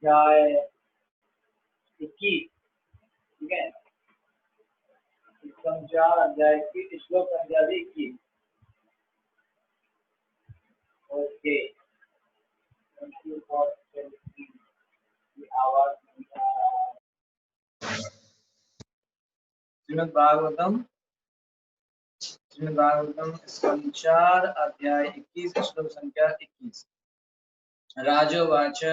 अध्याय 21। ठीक है, संचार अध्याय 21 श्लोक संख्या 21। ओके, आवाज श्रीमद् भागवतम संचार अध्याय 21 श्लोक संख्या 21। राजोवाच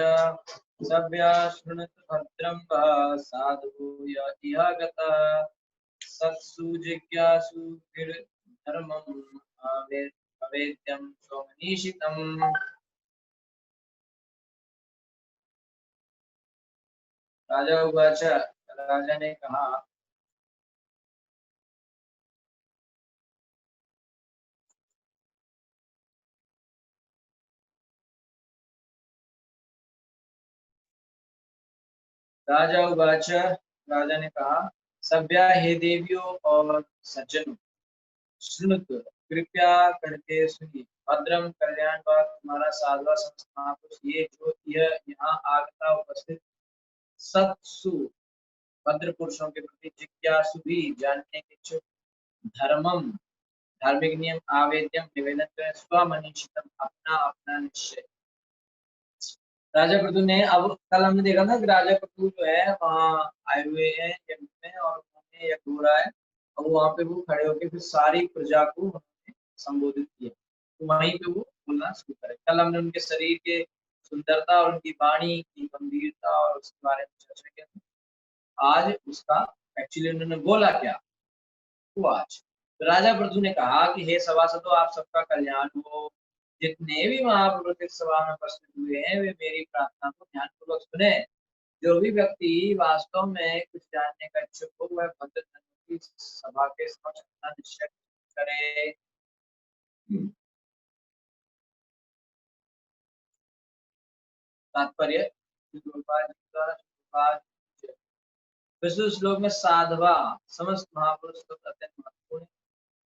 सभ्या शृणुतु भद्रं वः साधु इह गतः सत्सु जिज्ञासु धर्मम् अवेद्यं स्वमनीषितम्। राजा उवाच, राजा ने कहा, राजा उवाच, राजा ने कहा, सभ्या हे देवियों और सज्जनों, श्रुणुतु कृपया करके सुनिए, भद्रम कल्याण व तुम्हारा साधवा समस्त महापुरुष ये जो यह यहाँ आगता उपस्थित सत्सु भद्र पुरुषों के प्रति जिज्ञासु भी जानने के इच्छुक धर्मम धार्मिक नियम आवेद्यम निवेदन करें स्वमनीषितम अपना अपना निश्चय। राजा पृथु ने, अब कल हमने देखा था कि राजा पृथु जो है वहाँ आए हुए हैं यज्ञ में और उन्होंने यज्ञ हो रहा है और वहाँ पे वो खड़े होकर फिर सारी प्रजा को उन्होंने संबोधित किया, तो वहीं पे वो बोलना शुरू करे। कल हमने उनके शरीर के सुंदरता और उनकी वाणी की गंभीरता और उसके बारे में चर्चा किया था। आज उसका एक्चुअली उन्होंने बोला क्या वो आज तो राजा पृथु ने कहा कि हे सभासदों, आप सबका कल्याण हो। जितने भी महापुरुष इस सभा में उपस्थित हुए हैं वे मेरी प्रार्थना को ध्यानपूर्वक सुने। जो भी व्यक्ति वास्तव में कुछ जानने का इच्छुक हो वह भद्र धर्म की सभा के समक्ष अपना निश्चय करे। तात्पर्य, विष्णु श्लोक में साधवा समस्त महापुरुष तो अत्यंत महत्वपूर्ण है।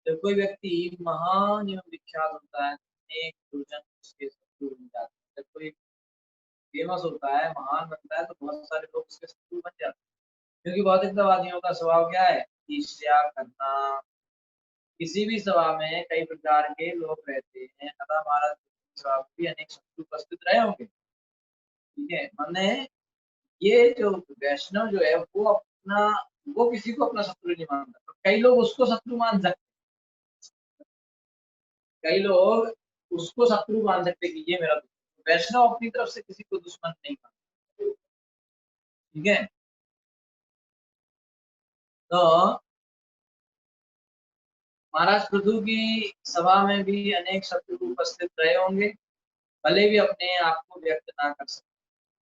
जब कोई व्यक्ति महान एवं विख्यात होता है, अनेक दुर्जन उसके शत्रु बन जाते हैं। जब कोई फेमस होता है, महान बनता है, तो बहुत सारे लोग उसके शत्रु बन जाते हैं, क्योंकि भौतिकतावादियों का स्वभाव क्या है? ईर्ष्या करना। किसी भी सभा में कई प्रकार के लोग रहते हैं, अतः महाराज सभा में भी अनेक शत्रु उपस्थित रहे होंगे। ठीक है, मैंने ये जो वैष्णव जो है वो किसी को अपना शत्रु नहीं मानता, तो कई लोग उसको शत्रु मान सकते, कई लोग उसको शत्रु मान सकते कि ये मेरा दुश्मन। वैष्णव अपनी तरफ से किसी को दुश्मन नहीं मानता। ठीक है, तो महाराज पृथु की सभा में भी अनेक शत्रु उपस्थित रहे होंगे, भले भी अपने आप को व्यक्त ना कर सके,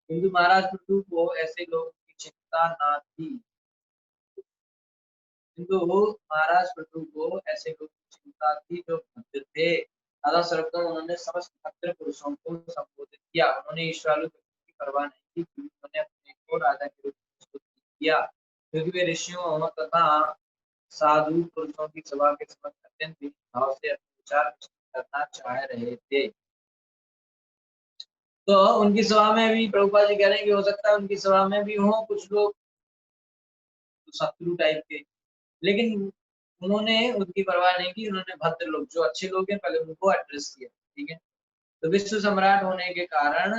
किंतु महाराज पृथु को ऐसे लोगों की चिंता ना थी। किंतु महाराज पृथु को ऐसे लोगों की चिंता थी जो भद्र थे। अतः सर्वप्रथम उन्होंने समस्त भद्र पुरुषों को संबोधित किया। उन्होंने ईश्वरालु की परवाह नहीं की, उन्होंने अपने को राजा के रूप में स्तुति किया, क्योंकि वे ऋषियों तथा साधु पुरुषों की सभा के समक्ष अत्यंत भाव से अपने विचार करना चाह रहे थे। तो उनकी सभा में भी प्रभुपाद जी कह रहे हैं कि हो सकता है उनकी सभा में भी हो कुछ लोग शत्रु टाइप के, लेकिन उन्होंने उनकी परवाह नहीं की। उन्होंने भद्र लोग जो अच्छे लोग हैं पहले उनको एड्रेस किया। ठीक है, तो विश्व सम्राट होने के कारण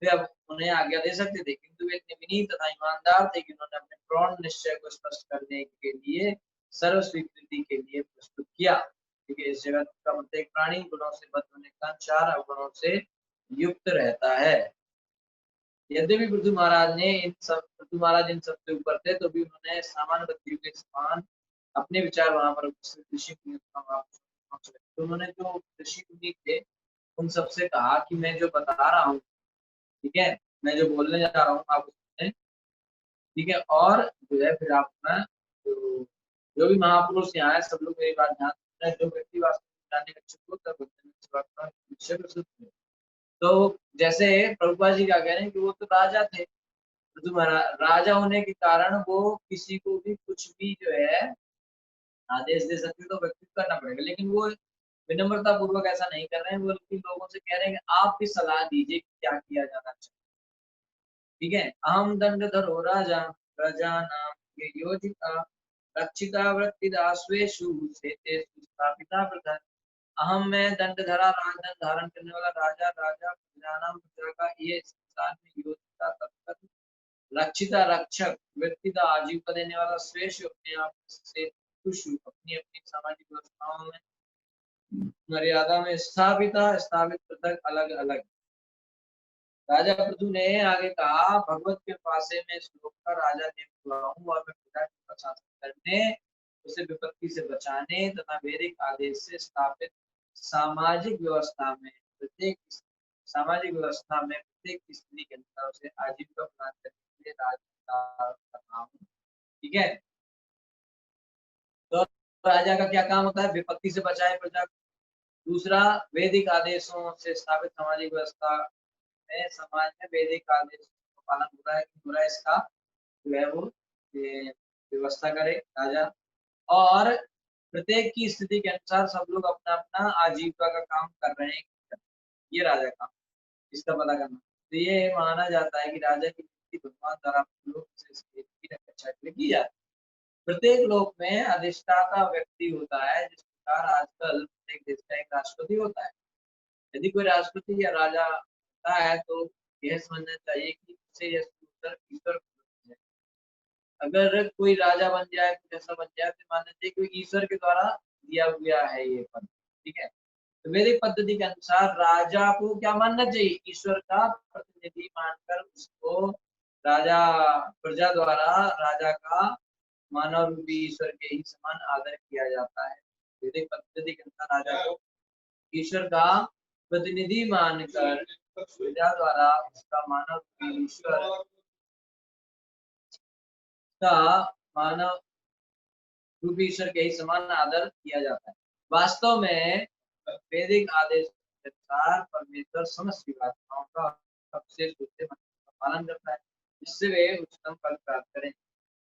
वे अब उन्हें आज्ञा दे सकते थे, किंतु वे इतने विनीत तथा ईमानदार थे कि उन्होंने अपने प्रौढ़ निश्चय को स्पष्ट करने के लिए सर्व स्वीकृति के लिए प्रस्तुत किया। ठीक है, इस जगत का प्रत्येक प्राणी गुणों से बद्ध होने का 4 अवगुणों से युक्त रहता है। यद्यपि पृथु महाराज इन सबसे ऊपर थे, तो भी उन्होंने सामान्य व्यक्तियों के समान अपने विचार वहां पर ऋषि तो उन्होंने जो ऋषि मुनि थे उन सबसे कहा कि मैं जो बता रहा हूँ, ठीक है, मैं जो बोलने जा रहा हूँ आप सुने। ठीक है, और जो है फिर आप जो भी महापुरुष यहाँ है सब लोग मेरी बात ध्यान दें। जो व्यक्ति वास्तव में जानने का इच्छुक होता है तो जैसे प्रभुपाद जी क्या कह रहे हैं कि वो तो राजा थे, तो राजा होने के कारण वो किसी को भी कुछ भी जो है आदेश दे सकते, तो व्यक्ति करना पड़ेगा, लेकिन वो विनम्रता पूर्वक ऐसा नहीं कर रहे हैं, बल्कि लोगों से कह रहे हैं कि आप भी सलाह दीजिए कि क्या किया जाना चाहिए। ठीक है। अहम दंडधरो राजा प्रजानां ये योजिता रक्षिता वृत्तिदास्वेषु शेतेषु स्थापिता प्रजा। अहम मैं दंडधरा राजन धारण करने वाला राजा, राजा प्रजानाम प्रजा का ये संसार में योजिता तत्पर रक्षिता रक्षक व्यक्तिता आजीविका देने वाला श्रेष्ठ अपने आप से खुश अपनी अपनी सामाजिक व्यवस्थाओं में मर्यादा में स्थापिता स्थापित पृथक अलग अलग। राजा पृथु ने आगे कहा भगवत के पासे में श्लोक का राजा नियुक्त हुआ हूँ और मैं प्रजा का शासन करने उसे विपत्ति से बचाने तथा वैदिक आदेश से स्थापित सामाजिक व्यवस्था में प्रत्येक सामाजिक व्यवस्था में प्रत्येक स्त्री के अनुसार उसे आजीविका प्रदान करने के लिए राजा कर रहा हूँ। ठीक है। तो राजा का क्या काम होता है? विपत्ति से बचाए प्रजा। दूसरा, वैदिक आदेशों से स्थापित सामाजिक व्यवस्था में समाज में वैदिक आदेश का पालन हो रहा है कि हो रहा है इसका जो है वो व्यवस्था करे राजा। और प्रत्येक की स्थिति के अनुसार सब लोग अपना अपना आजीविका का काम कर रहे हैं, ये राजा का इसका पता करना। तो ये माना जाता है कि राजा की नियुक्ति भगवान द्वारा लोग की रक्षा के लिए की जाती है। प्रत्येक लोक में अधिष्ठाता व्यक्ति होता है, जिस प्रकार आजकल प्रत्येक देश का एक राष्ट्रपति होता है। यदि कोई राष्ट्रपति या राजा होता है तो यह समझना चाहिए कि उससे यह ईश्वर है। अगर कोई राजा बन जाए, कुछ ऐसा बन जाए तो मानना चाहिए कि ईश्वर के द्वारा दिया हुआ है ये पद। ठीक है। तो वैदिक पद्धति के अनुसार राजा को क्या मानना चाहिए? ईश्वर का प्रतिनिधि मानकर उसको राजा प्रजा द्वारा राजा का मानव रूपी ईश्वर के ही समान आदर किया जाता है। वैदिक पद्धति के अनुसार राजा को ईश्वर का प्रतिनिधि मानकर प्रजा द्वारा उसका मानव रूपी ईश्वर का मानव रूपी ईश्वर के ही समान आदर किया जाता है। वास्तव में वैदिक आदेश के अनुसार परमेश्वर समस्त जीवात्माओं का अवशेष रूप से पालन करता है, जिससे वे उच्चतम फल प्राप्त करें।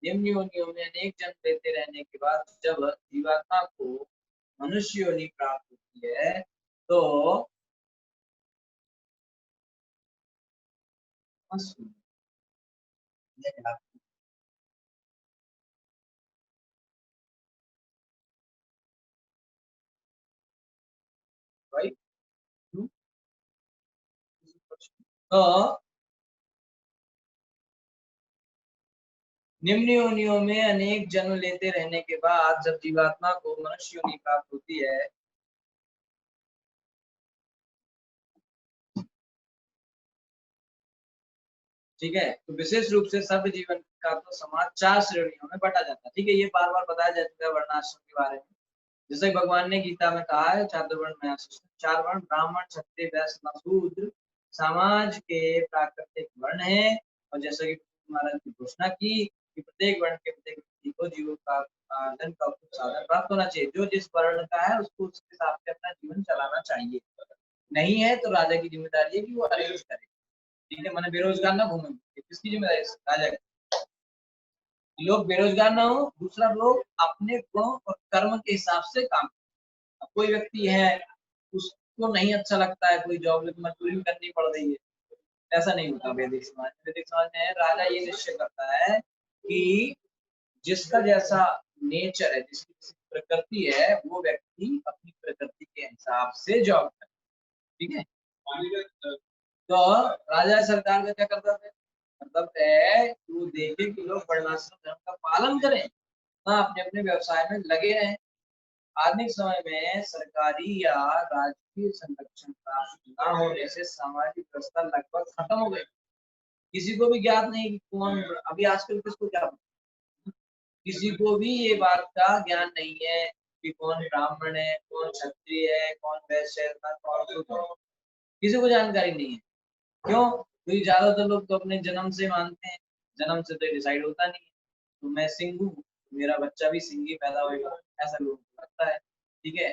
निम्न योनियों में अनेक जन्म लेते रहने के बाद जब जीवात्मा को मनुष्य योनि प्राप्त होती है तो तो निम्न योनियों में अनेक जन्म लेते रहने के बाद जब जीवात्मा को मनुष्य योनि प्राप्त होती है ठीक है, तो विशेष रूप से सभ्य जीवन का तो समाज 4 श्रेणियों में बटा जाता है। ठीक है, ये बार बार बताया जा चुका है वर्णाश्रम के बारे में। जैसे भगवान ने गीता में कहा है चातुर्वर्ण में 4 वर्ण ब्राह्मण क्षत्रिय वैश्य शूद्र समाज के प्राकृतिक वर्ण है। और जैसा कि महाराज की घोषणा की कि प्रत्येक वर्ण के प्रत्येक व्यक्ति को जीवन का धन का साधन प्राप्त होना चाहिए। जो जिस वर्ण का है उसको उसके हिसाब से अपना जीवन चलाना चाहिए। नहीं है तो राजा की जिम्मेदारी है कि वो अरेंज करे। ठीक है, मैंने बेरोजगार ना घूमे, किसकी जिम्मेदारी? राजा की। लोग बेरोजगार ना हो। दूसरा, लोग अपने गुण और कर्म के हिसाब से काम। अब कोई व्यक्ति है उसको नहीं अच्छा लगता है कोई जॉब, लेकिन मजदूरी करनी पड़ रही है, ऐसा नहीं होता वैदिक समाज। वैदिक समाज में राजा ये निश्चय करता है कि जिसका जैसा नेचर है, जिसकी प्रकृति है, वो व्यक्ति अपनी प्रकृति के हिसाब से जॉब करे। ठीक है। तो राजा सरकार का क्या कर्तव्य है? कर्तव्य है कि वो देखे कि लोग वर्णाश्रम धर्म का पालन करें, हाँ अपने अपने व्यवसाय में लगे रहें। आधुनिक समय में सरकारी या राजकीय संरक्षण प्राप्त न होने से सामाजिक व्यवस्था लगभग खत्म हो गई। किसी को भी ज्ञात नहीं कि कौन अभी आजकल किसको क्या, किसी को भी ये बात का ज्ञान नहीं है कि कौन ब्राह्मण है, कौन क्षत्रिय है, कौन वैश्य है, कौन शूद्र है। किसी को जानकारी नहीं है। क्यों? क्योंकि ज्यादातर लोग तो अपने जन्म से मानते हैं, जन्म से तो डिसाइड होता नहीं है। तो मैं सिंह हूँ, मेरा बच्चा भी सिंह ही पैदा होगा, ऐसा लोगों को लगता है। ठीक है,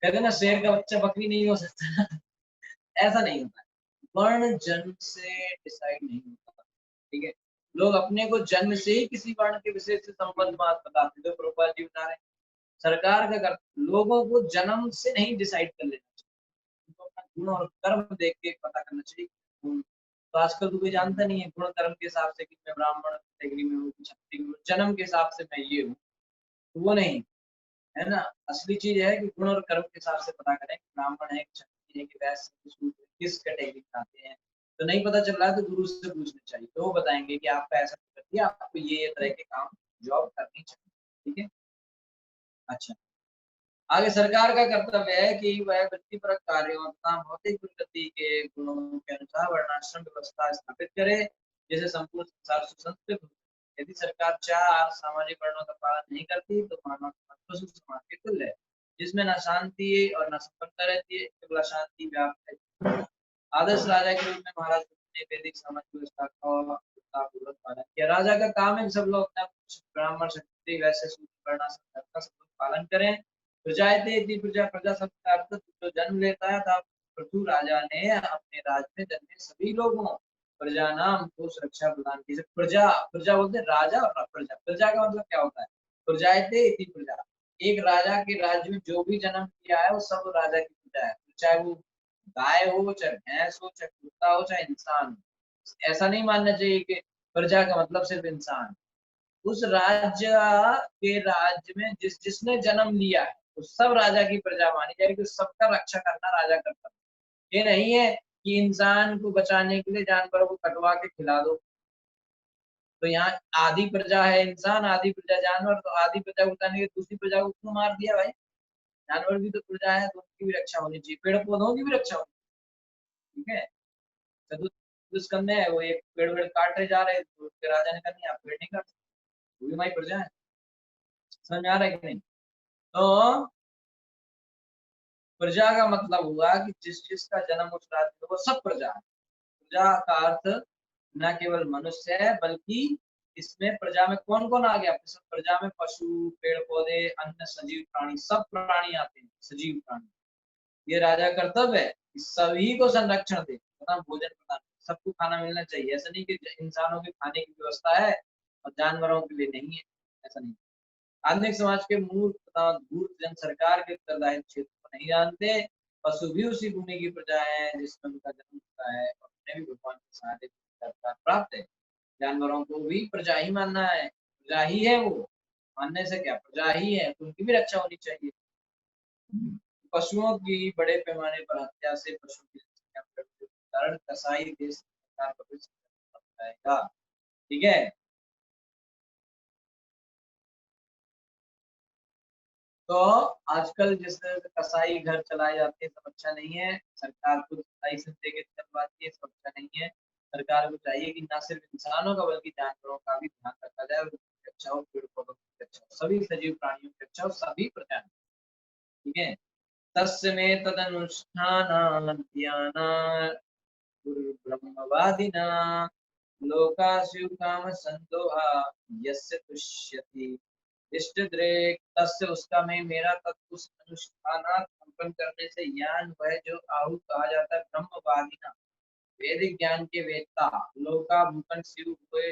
कहते ना शेर का बच्चा बकरी नहीं हो सकता ऐसा नहीं होता है। वर्ण जन्म से डिसाइड नहीं होता। ठीक है, लोग अपने को जन्म से ही किसी वर्ण के विषय से संबंध बात बताते, जो प्रोपाल जी बता रहे हैं। सरकार का कर लोगों को जन्म से नहीं डिसाइड कर लेना चाहिए, उनको अपना गुण और कर्म देख के पता करना चाहिए। तो आजकल तो कोई जानता नहीं है गुण कर्म के हिसाब से कि मैं ब्राह्मण कैटेगरी में हूँ, क्षत्रिय में हूँ, जन्म के हिसाब से मैं ये हूँ, तो वो नहीं है ना। असली चीज है कि गुण और कर्म के हिसाब से पता करें कि ब्राह्मण है, क्षत्रिय है, कि वैश्य है, शूद्र है, किस कैटेगरी में आते हैं। तो नहीं पता चल रहा है तो गुरु से पूछना चाहिए, तो वो बताएंगे कि आपका ऐसा करिए, आपको ये तरह के काम जॉब करनी चाहिए। ठीक है। अच्छा, आगे सरकार का कर्तव्य है कि वह व्यक्तिपरक कार्यों तथा भौतिक प्रगति के गुणों के अनुसार वर्णाश्रम व्यवस्था स्थापित करे, जिसे संपूर्ण संसार सुसंस्कृत हो। यदि सरकार चार सामाजिक वर्णों का पालन नहीं करती तो मानव समाज पशु समाज के तुल्य है, जिसमें न शांति और न संपन्नता रहती है, केवल अशांति व्याप्त है। आदर्श राजा के रूप में महाराज बुद्ध ने वैदिक समाज व्यवस्था का पूर्वक पालन किया। राजा का काम है कि सब लोग अपना ब्राह्मण क्षत्रिय वैश्य शूद्र वर्णाश्रम का सब लोग पालन करें। प्रजाएते इति प्रजा, प्रजा शब्द का अर्थ जो जन्म लेता है, तब पृथु राजा ने अपने राज्य में जन्मे सभी लोगों प्रजा नाम को सुरक्षा प्रदान की। प्रजा, प्रजा बोलते हैं राजा और प्रजा। प्रजा का मतलब क्या होता है? प्रजाएते इति प्रजा, एक राजा के राज्य में जो भी जन्म किया है वो सब राजा की प्रजा है, चाहे वो गाय हो, चाहे भैंस हो, चाहे कुत्ता हो, चाहे इंसान हो। ऐसा नहीं मानना चाहिए कि प्रजा का मतलब सिर्फ इंसान। उस राज्य के राज्य में जिसने जन्म लिया है उस सब राजा की प्रजा मानी जाएगी, उस सबका रक्षा करना राजा करता है। ये नहीं है कि इंसान को बचाने के लिए जानवरों को कटवा के खिला दो। तो यहाँ आधी प्रजा है इंसान, आधी प्रजा जानवर, तो आधी प्रजा को बचाने के लिए दूसरी प्रजा को क्यों मार दिया भाई? जानवर भी तो प्रजा है, तो उनकी भी रक्षा होनी चाहिए, पेड़ पौधों की भी रक्षा होनी चाहिए। ठीक है। चतुष्कंध है, वो एक पेड़ वेड़ काटे जा रहे तो उसके राजा ने कहा नहीं आप पेड़ नहीं काट सकते, वो भी हमारी प्रजा है। समझ में आ रहा है कि नहीं? तो प्रजा का मतलब हुआ कि जिसका जन्म उस राज्य में, वो सब प्रजा है। प्रजा का अर्थ न केवल मनुष्य है, बल्कि इसमें प्रजा में कौन कौन आ गया? सब प्रजा में पशु, पेड़ पौधे, अन्य सजीव प्राणी, सब प्राणी आते हैं, सजीव प्राणी। ये राजा कर्तव्य है कि सभी को संरक्षण दे तथा भोजन प्रदान, सबको खाना मिलना चाहिए। ऐसा नहीं कि इंसानों के खाने की व्यवस्था है और जानवरों के लिए नहीं है, ऐसा नहीं। आधुनिक समाज के मूर्ख तथा धूर्त जन सरकार के उत्तरदायित्व क्षेत्र को नहीं जानते। पशु भी उसी भूमि की प्रजा है जिसमें उनका जन्म होता है, और उन्हें भी भगवान के सहारे सरकार प्राप्त है। जानवरों को भी प्रजा ही मानना है, प्रजा ही है वो, मानने से क्या, प्रजा ही है, तो उनकी भी रक्षा होनी चाहिए। पशुओं की बड़े पैमाने पर हत्या से पशु की संख्या में वृद्धि के कारण कसाई देश सरकार को भी जाएगा। ठीक है। तो आजकल जिस तरह से कसाई घर चलाए जाते हैं सब अच्छा नहीं है, सरकार खुद लाइसेंस देके चलवाती है, सब अच्छा नहीं है। सरकार को चाहिए कि न सिर्फ इंसानों का बल्कि जानवरों का भी ध्यान रखा जाए, और उनकी रक्षा हो, पेड़ पौधों की रक्षा हो, सभी सजीव प्राणियों की रक्षा हो, सभी प्रजा। ठीक है। तस्य में तदनुष्ठानाद्याना ब्रह्मवादिना लोकासु काम संदोहा यस्य तुष्यति इष्टद्रेक तस्य, उसका मैं मेरा तत्व उस अनुष्ठानात् संपन्न करने से यान वह जो आहु कहा जाता है ब्रह्मवादिना, वैदिक ज्ञान के वेत्ता, लोका भूखंड शिव हुए,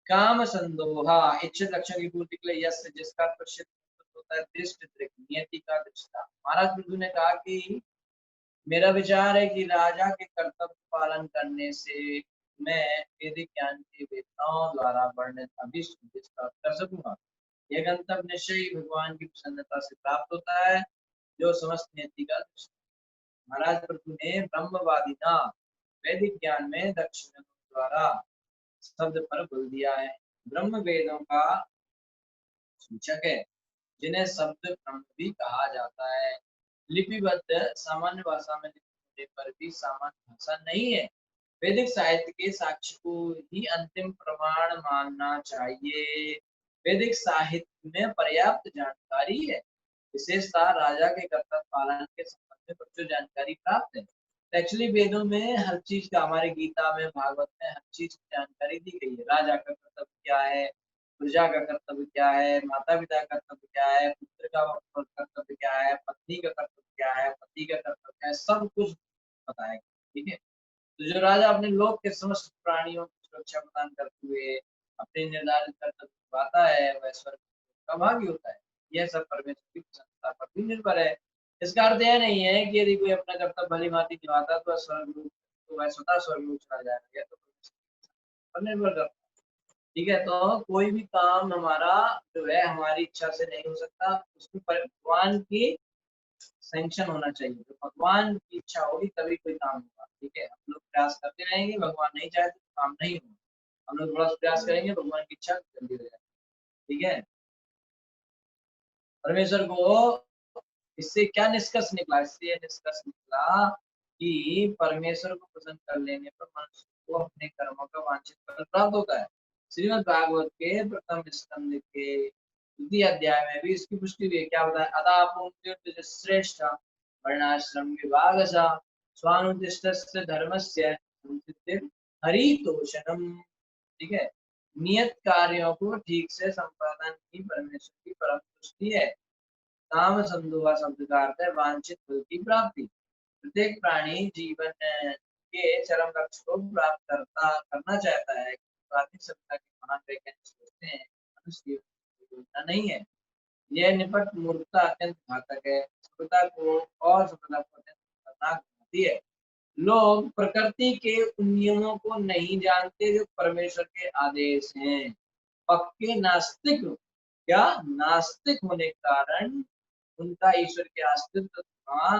काम संदोहा इच्छित लक्ष्य की पूर्ति के लिए, यस्य जिसका प्रसिद्ध होता है, दृष्ट दृक नियति का दृष्टा। महाराज बिरजू ने कहा कि मेरा विचार है कि राजा के कर्तव्य पालन करने से मैं वैदिक ज्ञान के वेदताओं द्वारा वर्णित अभीष्ट उद्देश्य प्राप्त कर सकूंगा। यह गंतव्य निश्चय ही भगवान की प्रसन्नता से प्राप्त होता है, जो समस्त नियति का दृष्टा। महाराज प्रभु ने ब्रह्मवादिना, वैदिक ज्ञान में दक्षिण द्वारा शब्द पर बल दिया है। ब्रह्म वेदों का सूचक है, जिन्हें शब्द ब्रह्म भी कहा जाता है। लिपिबद्ध सामान्य भाषा में लिखने पर भी सामान्य भाषा नहीं है। वैदिक साहित्य के साक्ष्य को ही अंतिम प्रमाण मानना चाहिए। वैदिक साहित्य में पर्याप्त जानकारी है, विशेषतः राजा के कर्तव्य पालन के संबंध में कुछ जो जानकारी प्राप्त है। एक्चुअली वेदों में हर चीज का, हमारे गीता में, भागवत में हर चीज की जानकारी दी गई है। राजा का कर्तव्य क्या है, प्रजा का कर्तव्य क्या है, माता पिता का कर्तव्य क्या है, पुत्र का कर्तव्य क्या है, पत्नी का कर्तव्य क्या है, पति का कर्तव्य क्या है, सब कुछ बताया। ठीक है। तो जो राजा अपने लोक के समस्त प्राणियों की सुरक्षा प्रदान करते हुए अपने निर्धारित कर्तव्य निभाता है, वह स्वर्ग का भागी होता है। यह सब परमेश्वर की प्रसन्नता पर भी निर्भर है। इसका अर्थ यह नहीं है कि यदि कोई अपना कर्तव्य भली भांति निभाता है तो स्वर्ग तो वह स्वतः स्वर्ग में चला जाएगा, या तो पर निर्भर करता है। ठीक है, तो कोई भी काम हमारा जो है हमारी इच्छा से नहीं हो सकता, उसमें भगवान की सैंक्शन होना चाहिए। तो भगवान की इच्छा होगी तभी कोई काम होगा। ठीक है, हम लोग प्रयास करते रहेंगे, भगवान नहीं चाहे तो काम नहीं होगा। हम लोग थोड़ा सा प्रयास करेंगे, भगवान की इच्छा जल्दी हो जाएगी। ठीक है, परमेश्वर को इससे क्या निष्कर्ष निकला? इससे निष्कर्ष निकला कि परमेश्वर को प्रसन्न कर लेने पर मनुष्य को अपने कर्मों का वांछित फल प्राप्त होता है। श्रीमद् भागवत के प्रथम स्कंद के द्वितीय अध्याय में भी इसकी पुष्टि हुई है। क्या बताया? अतः पुंक्त श्रेष्ठ वर्णाश्रम विभाग स्वानुदिष्टस्य धर्मस्य हरितोषणम। ठीक है, नियत कार्यों को ठीक से संपादन ही परमेश्वर की परम तुष्टि है। काम संधुआ शब्द का अर्थ है वांछित फल की प्राप्ति। प्रत्येक प्राणी जीवन के चरम लक्ष्य को प्राप्त करना चाहता है। प्राचीन सभ्यता के महान वैज्ञानिक सोचते हैं मनुष्य योजना नहीं है। यह निपट मूर्खता अत्यंत घातक है, सभ्यता को और सभ्यता को अत्यंत खतरनाक बनाती है। लोग प्रकृति के उन नियमों को नहीं जानते जो परमेश्वर के आदेश हैं। पक्के नास्तिक, क्या नास्तिक होने के कारण उनका ईश्वर के अस्तित्व तथा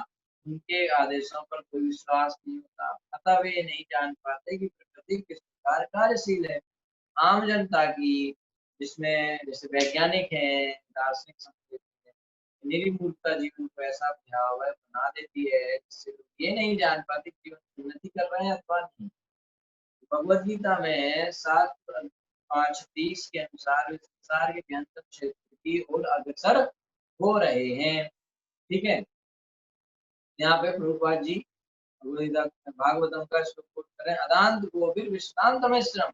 उनके आदेशों पर कोई विश्वास नहीं होता। अतः वे नहीं जान पाते कि प्रकृति किस प्रकार कार्यशील है। आम जनता की, जिसमें जैसे वैज्ञानिक हैं, दार्शनिक संकेत हैं, मेरी मूर्खता जीवन को ऐसा भयावह बना देती है जिससे लोग ये नहीं जान पाते कि जीवन की उन्नति कर रहे हैं अथवा नहीं। भगवद गीता में 7:5-30 के अनुसार वे संसार के ज्ञानतम क्षेत्र की ओर अग्रसर हो रहे हैं। ठीक है, यहाँ पे प्रभुपाद जी भागवतम का श्लोक कोट करें, अदांत गोविर विश्रांत मिश्रम।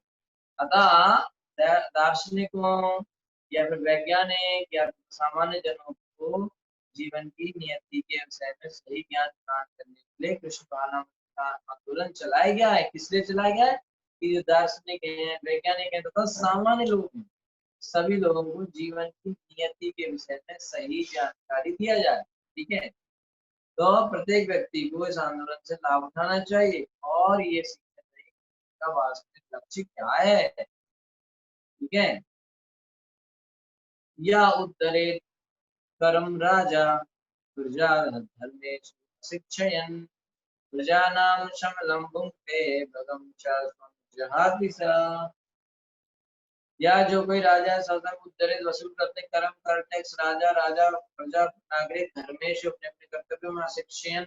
अतः दार्शनिकों या फिर वैज्ञानिक या फिर सामान्य जनों को जीवन की नियति के विषय में सही ज्ञान प्रदान करने के लिए कृष्ण भावना का आंदोलन चलाया गया है। किस लिए चलाया गया है? कि जो दार्शनिक हैं, वैज्ञानिक हैं तथा सामान्य लोग हैं, सभी लोगों को जीवन की नियति के विषय में सही जानकारी दिया जाए। ठीक है, तो प्रत्येक व्यक्ति को इस आंदोलन से लाभ उठाना चाहिए और ये सीखना चाहिए कि इसका वास्तविक लक्ष्य क्या है। ठीक है, या उत्तरे करम राजा प्रजा धर्मेषु शिक्षयन् प्रजानां शमलं भुङ्क्ते भगं च स्वं जहाति स। या जो कोई राजा सदन उत्तरित वसूल करते कर्म करते राजा राजा प्रजा नागरिक धर्मेश अपने अपने कर्तव्यों में शिक्षण,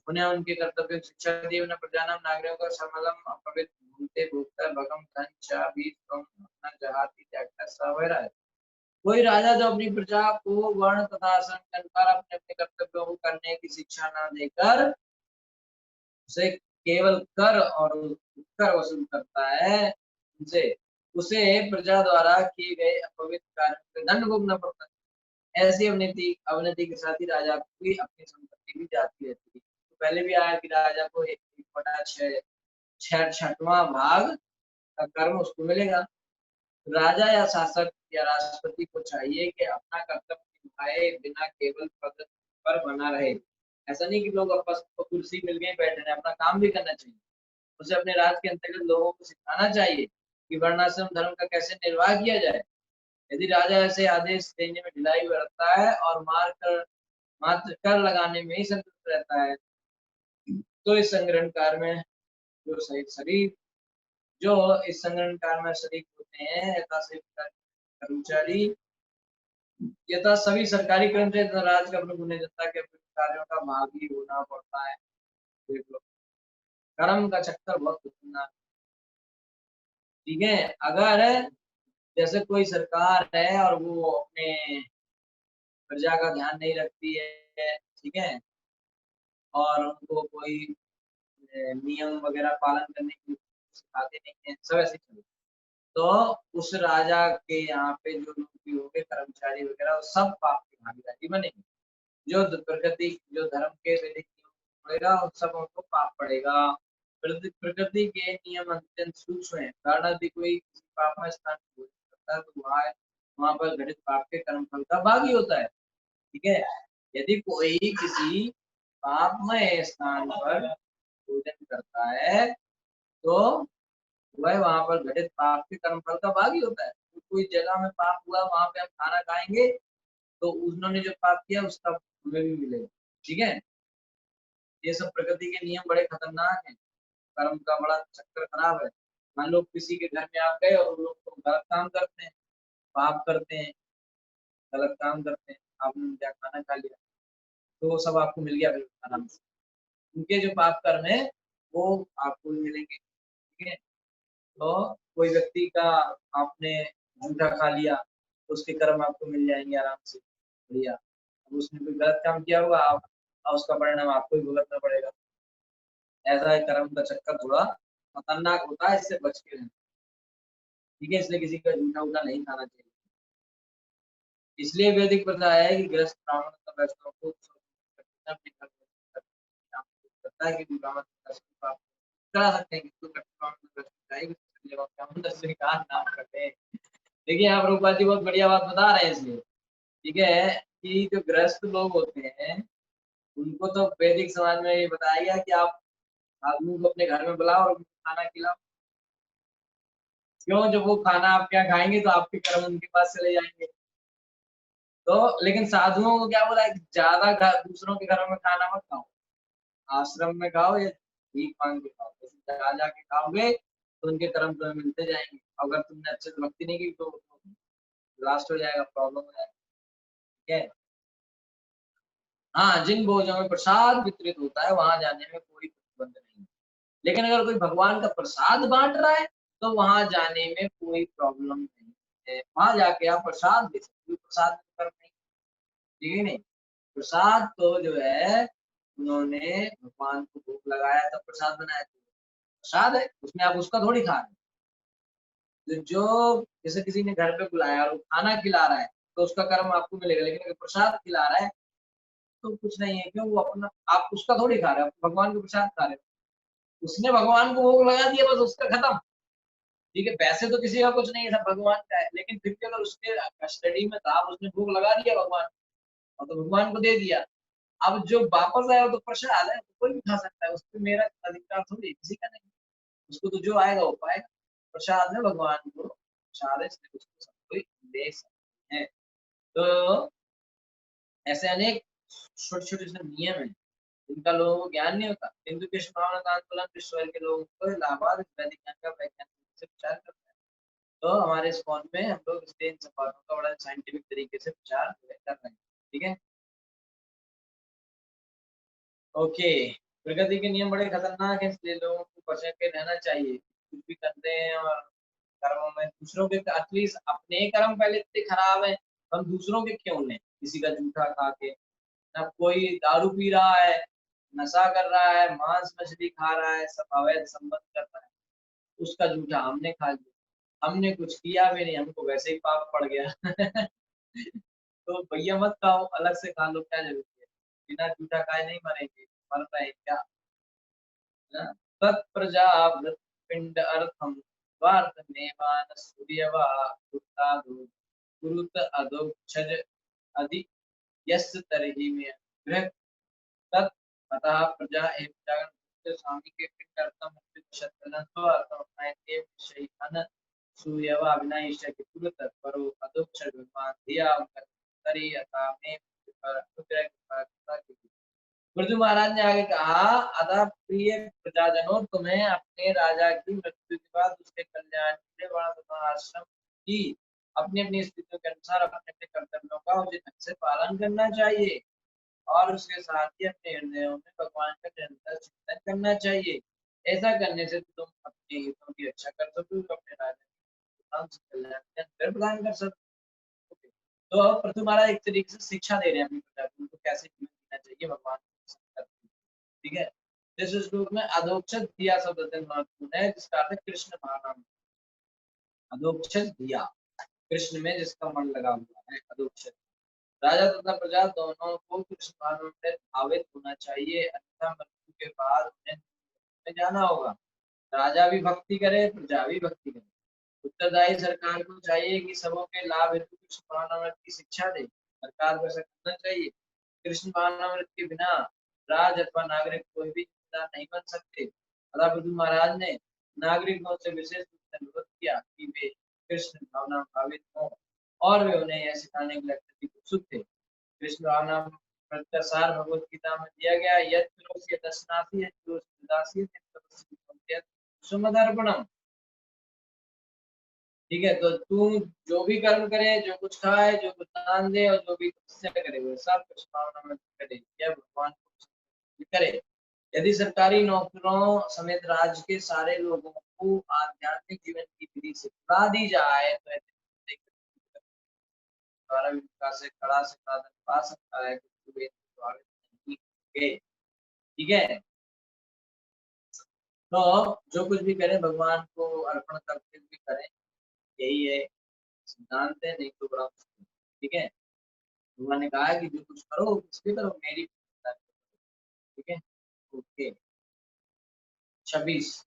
उन्हें उनके कर्तव्यों की शिक्षा दी, उन्हें प्रजानाम नागरिकों का समलम अपवित्र भूलते भूखता भगम धन चा भी अपना जहाती त्यागता सवैरा है। कोई राजा जो अपनी प्रजा को वर्ण तथा आश्रम के अनुसार अपने अपने कर्तव्यों को करने की शिक्षा न देकर उसे केवल कर और कर वसूल करता है, उनसे उसे प्रजा द्वारा किए गए अपवित्र कार्यों का दंड भोगना पड़ता है। ऐसी अवनति अवनति के साथ ही राजा को भी अपनी संपत्ति भी जाती रहती है। तो पहले भी आया कि राजा को 1/6 भाग का कर्म उसको मिलेगा। राजा या शासक या राष्ट्रपति को चाहिए कि अपना कर्तव्य निभाए बिना केवल पद पर बना रहे। ऐसा नहीं कि लोग आपस में कुर्सी मिल गई बैठे रहे, अपना काम भी करना चाहिए। उसे अपने राज्य के अंतर्गत लोगों को सिखाना चाहिए कि वर्णाश्रम धर्म का कैसे निर्वाह किया जाए। यदि राजा ऐसे आदेश देने में ढिलाई बरतता है और मात्र कर लगाने में ही संतुष्ट रहता है, तो इस संग्रहण कार्य में जो इस संग्रहण कार्य में शरीक होते हैं कर्मचारी यथा सभी सरकारी कर्मचारी तथा राज्य का प्रमुख उन्हें जनता के कार्यों का भागी होना पड़ता है। देख लो, कर्म का चक्कर बहुत खतरनाक। ठीक है, अगर जैसे कोई सरकार है और वो अपने प्रजा का ध्यान नहीं रखती है, ठीक है, और उनको कोई नियम वगैरह पालन करने की सिखाते नहीं है, सब ऐसे चलते, तो उस राजा के यहाँ पे जो लोग भी होंगे कर्मचारी वगैरह, वो सब पाप की भागीदारी बनेंगे। जो प्रकृति जो धर्म के वैदिक नियम पड़ेगा उन सब उनको पाप पड़ेगा। प्रकृति के नियम अत्यंत सूक्ष्म है, कारण यदि कोई किसी पाप में स्थान करता है तो वहां पर घटित पाप के कर्म फल का भागी होता है। ठीक है, यदि कोई किसी पापमय स्थान पर भोजन करता है तो वह वहां पर घटित पाप के कर्म फल का भागी होता है। तो कोई जगह में पाप हुआ, वहां पे हम खाना खाएंगे तो उन्होंने जो पाप किया उसका हमें भी मिलेगा। ठीक है, ये सब प्रकृति के नियम बड़े खतरनाक हैं, कर्म का बड़ा चक्कर खराब है। मान लो किसी के घर में आप गए और वो लोग तो गलत काम करते हैं, पाप करते हैं, गलत काम करते हैं, आपने उनका खाना खा लिया तो वो सब आपको मिल गया बिल्कुल आराम से। उनके जो पाप कर्म है वो आपको भी मिलेंगे। ठीक है, तो कोई व्यक्ति का आपने झूठा खा लिया तो उसके कर्म आपको मिल जाएंगे आराम से, बढ़िया। अब उसने कोई गलत काम किया होगा, आप उसका परिणाम आपको ही भुगतना पड़ेगा। ऐसा है, कर्म का चक्कर थोड़ा खतरनाक होता है, इससे बच के रहना। ठीक है, इसलिए किसी का झूठा उठा नहीं खाना चाहिए। इसलिए वैदिक प्रथा है कि गृहस्थ ब्राह्मण तथा वैष्णव को अपने घर में करता है कि ब्राह्मण करा सकते हैं, किसी को ब्राह्मण स्वीकार ना करते हैं। देखिए यहाँ प्रभुपाद जी बहुत बढ़िया बात बता रहे हैं इसलिए। ठीक है, कि जो गृहस्थ लोग होते हैं उनको तो वैदिक समाज में ये बताया गया कि आप आदमी को अपने घर में बुलाओ और खाना खिलाओ। क्यों? जब वो खाना आप क्या खाएंगे तो आपके कर्म उनके पास चले जाएंगे। तो लेकिन साधुओं को क्या बोला है कि ज्यादा दूसरों के घरों में खाना मत खाओ, आश्रम में खाओ या भीख मांग के खाओ। जैसे जा जाके खाओगे तो उनके कर्म तुम्हें मिलते जाएंगे। अगर तुमने अच्छे से भक्ति नहीं की तो लास्ट हो जाएगा, प्रॉब्लम हो जाएगा। ठीक है, हाँ, जिन भोजों में प्रसाद वितरित होता है वहां जाने में कोई प्रतिबंध नहीं है। लेकिन अगर कोई भगवान का प्रसाद बांट रहा है तो वहां जाने में कोई प्रॉब्लम नहीं है, वहां जाके आप प्रसाद दे सकते हो, प्रसाद में कर्म नहीं। ठीक है, नहीं, प्रसाद तो जो है उन्होंने भगवान को भोग लगाया तब प्रसाद बनाया, प्रसाद है उसमें आप उसका थोड़ी खा रहे हैं। जो जैसे किसी ने घर पे बुलाया और वो खाना खिला रहा है तो उसका कर्म आपको मिलेगा, लेकिन अगर प्रसाद खिला रहा है तो कुछ नहीं है। क्यों? वो अपना, आप उसका थोड़ी खा रहे हो, आप भगवान को प्रसाद खा रहे हो। उसने भगवान को भोग लगा दिया, बस उसका खत्म। ठीक है, पैसे तो किसी का कुछ नहीं है, सब भगवान का है, लेकिन फिर भी अगर उसके कस्टडी में था, उसने भोग लगा दिया भगवान और तो भगवान को दे दिया। अब जो वापस आया वो तो प्रसाद है, तो कोई भी खा सकता है, उसमें मेरा अधिकार थोड़ी, किसी का नहीं। उसको तो जो आएगा वो पाएगा। प्रसाद है भगवान को, प्रसाद है इसलिए उसको सब कोई ले सकते हैं। तो ऐसे अनेक छोटे छोटे से नियम है जिनका लोगों को ज्ञान नहीं होता। हिंदू कृष्ण भावना का आंदोलन विश्व के लोगों को इलाहाबाद वैदिक ज्ञान का वैज्ञानिक रूप से प्रचार करता है। तो हमारे इस फोन में हम लोग इसलिए इन सब बातों का बड़ा साइंटिफिक तरीके से प्रचार कर रहे हैं। ठीक है, ओके। प्रकृति के नियम बड़े खतरनाक हैं, इसलिए लोगों को बच के रहना चाहिए। कुछ भी करते हैं और कर्मों में दूसरों के, एटलीस्ट अपने कर्म पहले इतने खराब है, हम दूसरों के क्यों लें? किसी का जूठा खा के, ना कोई दारू पी रहा है, नशा कर रहा है, मांस मछली खा रहा है, सब अवैध संबंध कर रहा है, उसका जूठा हमने खा लिया, हमने कुछ किया भी नहीं, हमको वैसे ही पाप पड़ गया। तो भैया मत खाओ, अलग से खा लो, क्या जरूरत है? बिना जूठा खाए नहीं मरेंगे, मर रहे हैं क्या? तत्प्रजावृत पिंड अर्थम स्वार्थ मेवान सूर्यवा उत्तादो गुरुत अधोक्षज अधि यस्य तरहि में गृह तत् अतः प्रजा एवं जागरण स्वामी के पिंड अर्थम शतन स्वार्थम अपनायते विषयन सूर्यवा विनायश के तुरंत तत्परो अधोक्षज भगवान दिया उनका तरी अता में पर अनुग्रह गुरुजी महाराज ने आगे कहा, अतः प्रिय प्रजाजनों, तुम्हें अपने राजा की मृत्यु के बाद उसके कल्याण के लिए वर्ण तथा आश्रम की अपनी अपनी स्थितियों के अनुसार अपने अपने कर्तव्यों का उचित ढंग से पालन करना चाहिए और उसके साथ ही अपने हृदयों में भगवान का निरंतर चिंतन करना चाहिए। ऐसा करने से तुम अपने हितों की रक्षा कर सकोगे, अपने राजा के कल्याण के अंतर प्रदान कर सकोगे। तो अब पृथ्वी महाराज एक तरीके से शिक्षा दे रहे हैं अपनी प्रजा को, उनको कैसे जीवन जीना चाहिए भगवान के संग करके। ठीक है, इस श्लोक में अधोक्षज दिया शब्द अत्यंत महत्वपूर्ण है, जिसका अर्थ है कृष्ण भावना। अधोक्षज दिया, कृष्ण में जिसका मन लगा हुआ है, अधोक्षज। राजा तथा प्रजा दोनों को कृष्ण भावना में भावित होना चाहिए, अन्यथा मृत्यु के बाद उन्हें में जाना होगा। राजा भी भक्ति करे, प्रजा भी भक्ति करे। उत्तरदायी सरकार को चाहिए कि सबों के लाभ हेतु कृष्ण भावनामृत की शिक्षा दे। सरकार को ऐसा करना चाहिए। कृष्ण भावनामृत के बिना राज अथवा नागरिक कोई भी जिम्मेदार नहीं बन सकते। राजा पृथु महाराज ने नागरिकों से विशेष रूप से अनुरोध किया कि वे कृष्ण भावना भावित हों और वे उन्हें यह सिखाने के लिए अत्यधिक उत्सुक थे। कृष्ण भावना का सार भगवत गीता में दिया गया, यत् करोसि यदश्नासि यत् करोसि तदासि तपस्वी भवति सुमदर्पणम। ठीक है, तो तू जो भी कर्म करे, जो कुछ खाए, जो कुछ दान दे और जो भी तपस्या करे वो सब कृष्ण भावना में करे, यह भगवान को करे। यदि सरकारी नौकरों समेत राज्य के सारे लोगों को आध्यात्मिक जीवन की विधि सिखा दी जाए तो ऐसे द्वारा भी विकास से कड़ा से साधन पा सकता है, क्योंकि वे प्रभावित नहीं होंगे। ठीक है, तो जो कुछ भी करें भगवान को अर्पण करके भी करें, यही है सिद्धांत है, नहीं तो बड़ा मुश्किल। ठीक है, भगवान ने कहा है कि जो कुछ करो उसकी करो मेरी। ठीक है, ओके। 26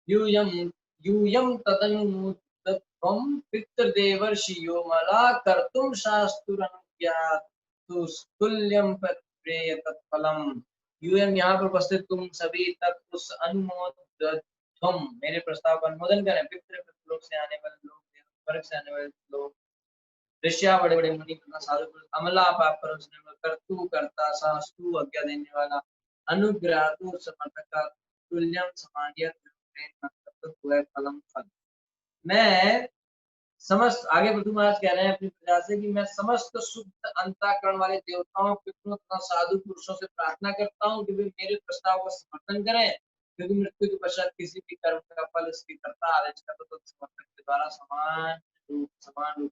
यूयम यूयम तदनुमुक्तत्वं पितृदेवर्षियो मला कर्तुं शास्त्रनुज्ञातुस्तुल्यं प्रेय तत्फलम्। यूयम यहाँ पर उपस्थित तुम सभी तक उस अनुमोदध्वम मेरे प्रस्ताव का अनुमोदन करें। पितृलोक से आने वाले लोग, स्वर्ग से आने वाले लोग, ऋषिया बड़े बड़े मुनि तथा साधु पुरुष, अमला पाप पर उसने कर्तु करता शास्तु आज्ञा देने वाला अनुग्रातु समर्थक का तुल्यम समानियत फलम फल। मैं समस्त, आगे पृथु महाराज कह रहे हैं अपनी प्रजा से कि मैं समस्त शुद्ध अंतःकरण वाले देवताओं, पितरों तथा साधु पुरुषों से प्रार्थना करता हूँ कि वे मेरे प्रस्ताव का समर्थन करें, क्योंकि मृत्यु के पश्चात किसी भी कर्म का फल इसके कर्ता आदेश का तो समर्थक के द्वारा समान रूप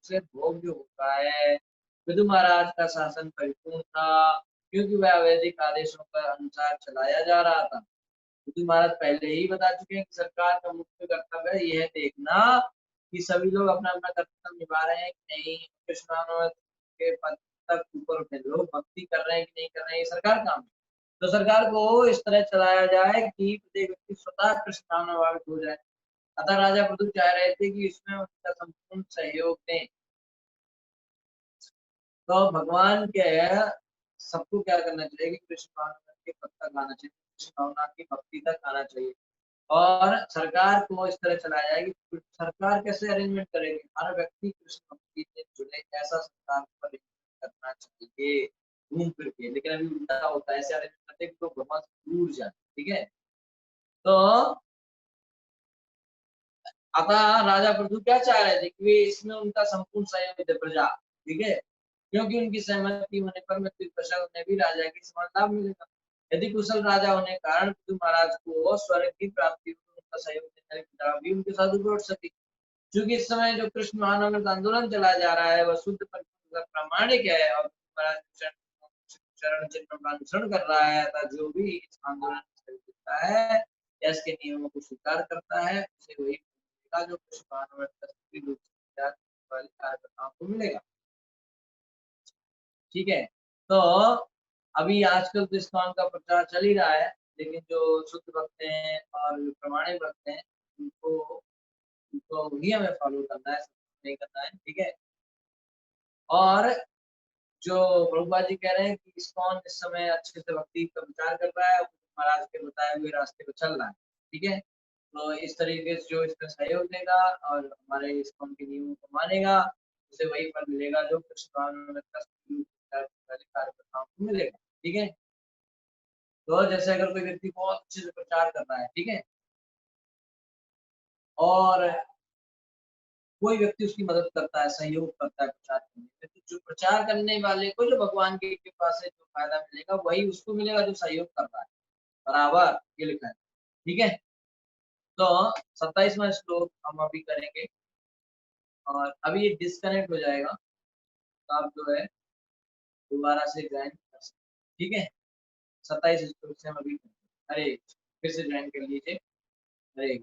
से भोग्य होता है। पृथु महाराज का शासन परिपूर्ण था, क्योंकि वह अवैधिक आदेशों के अनुसार चलाया जा रहा था। पृथु महाराज पहले ही बता चुके हैं कि सरकार का मुख्य कर्तव्य यह देखना कि सभी लोग अपना अपना कर्तव्य निभा रहे हैं कि नहीं, कृष्ण के पद तक ऊपर उठे लोग भक्ति कर रहे हैं कि नहीं कर रहे हैं, ये सरकार काम है। तो सरकार को इस तरह चलाया जाए कि प्रत्येक व्यक्ति स्वतः कृष्ण भावित हो जाए। अतः राजा पृथु चाह रहे थे कि इसमें उनका संपूर्ण सहयोग दें। तो भगवान के सबको क्या करना चाहिए कि कृष्ण भावना के पद तक आना चाहिए, कृष्ण भावना की भक्ति तक आना चाहिए। और सरकार को इस तरह चलाया जाए कि सरकार कैसे अरेंजमेंट करेगी, हर व्यक्ति कृष्ण भक्ति से जुड़े, ऐसा सरकार को अरेंजमेंट करना चाहिए घूम फिर के। लेकिन अभी उल्टा होता है, ऐसे अरेंजमेंट करते हैं कि लोग भगवान से दूर जाए। ठीक है, तो अतः राजा पृथु क्या चाह रहे थे कि वे इसमें उनका संपूर्ण सहयोग दे प्रजा। ठीक है, क्योंकि उनकी सहमति होने पर मृत्यु पश्चात उन्हें भी राजा की समान लाभ मिलेगा। यदि कुशल राजा होने के कारण पृथु महाराज को स्वर्ग की प्राप्ति हो, उनका सहयोग देने वाली प्रजा भी उनके साथ लौट सके। क्योंकि इस समय जो कृष्ण महानवमी आंदोलन चला जा रहा है वह शुद्ध प्रामाणिक है और महाराज चरण चिन्ह का अनुसरण कर रहा है, अतः जो भी इस आंदोलन में है या इसके नियमों को स्वीकार करता है उसे वही जो कृष्ण महानवमी रूप से वाली कार्यकर्ताओं को मिलेगा। ठीक है, तो अभी आजकल तो इस्कॉन का प्रचार चल ही रहा है, लेकिन जो शुद्ध भक्त हैं और जो प्रमाणिक भक्त हैं उनको उनको ही हमें फॉलो करना है, नहीं करना है। ठीक है, और जो प्रभुपाद जी कह रहे हैं कि इस्कॉन इस समय अच्छे से भक्ति का प्रचार कर रहा है, महाराज के बताए हुए रास्ते पर चल रहा है। ठीक है, तो इस तरीके से जो इसका सहयोग देगा और हमारे इस्कॉन के नियमों को मानेगा उसे वही फल मिलेगा जो कृष्ण कार्यकर्ताओं को मिलेगा। ठीक है, तो जैसे अगर कोई व्यक्ति बहुत अच्छे से प्रचार कर रहा है, ठीक है, और कोई व्यक्ति उसकी मदद करता है, सहयोग करता है प्रचार करने में, तो जो प्रचार करने वाले को जो भगवान की कृपा से जो फायदा मिलेगा वही उसको मिलेगा जो सहयोग कर रहा है। बराबर, ये लिखा है। ठीक है, तो 27वां श्लोक हम अभी करेंगे और अभी ये डिस्कनेक्ट हो जाएगा, तो आप जो है दोबारा से ज्वाइन कर सकते। ठीक है, 27 श्लोक से हम अभी, अरे फिर से ज्वाइन कर लीजिए। हरे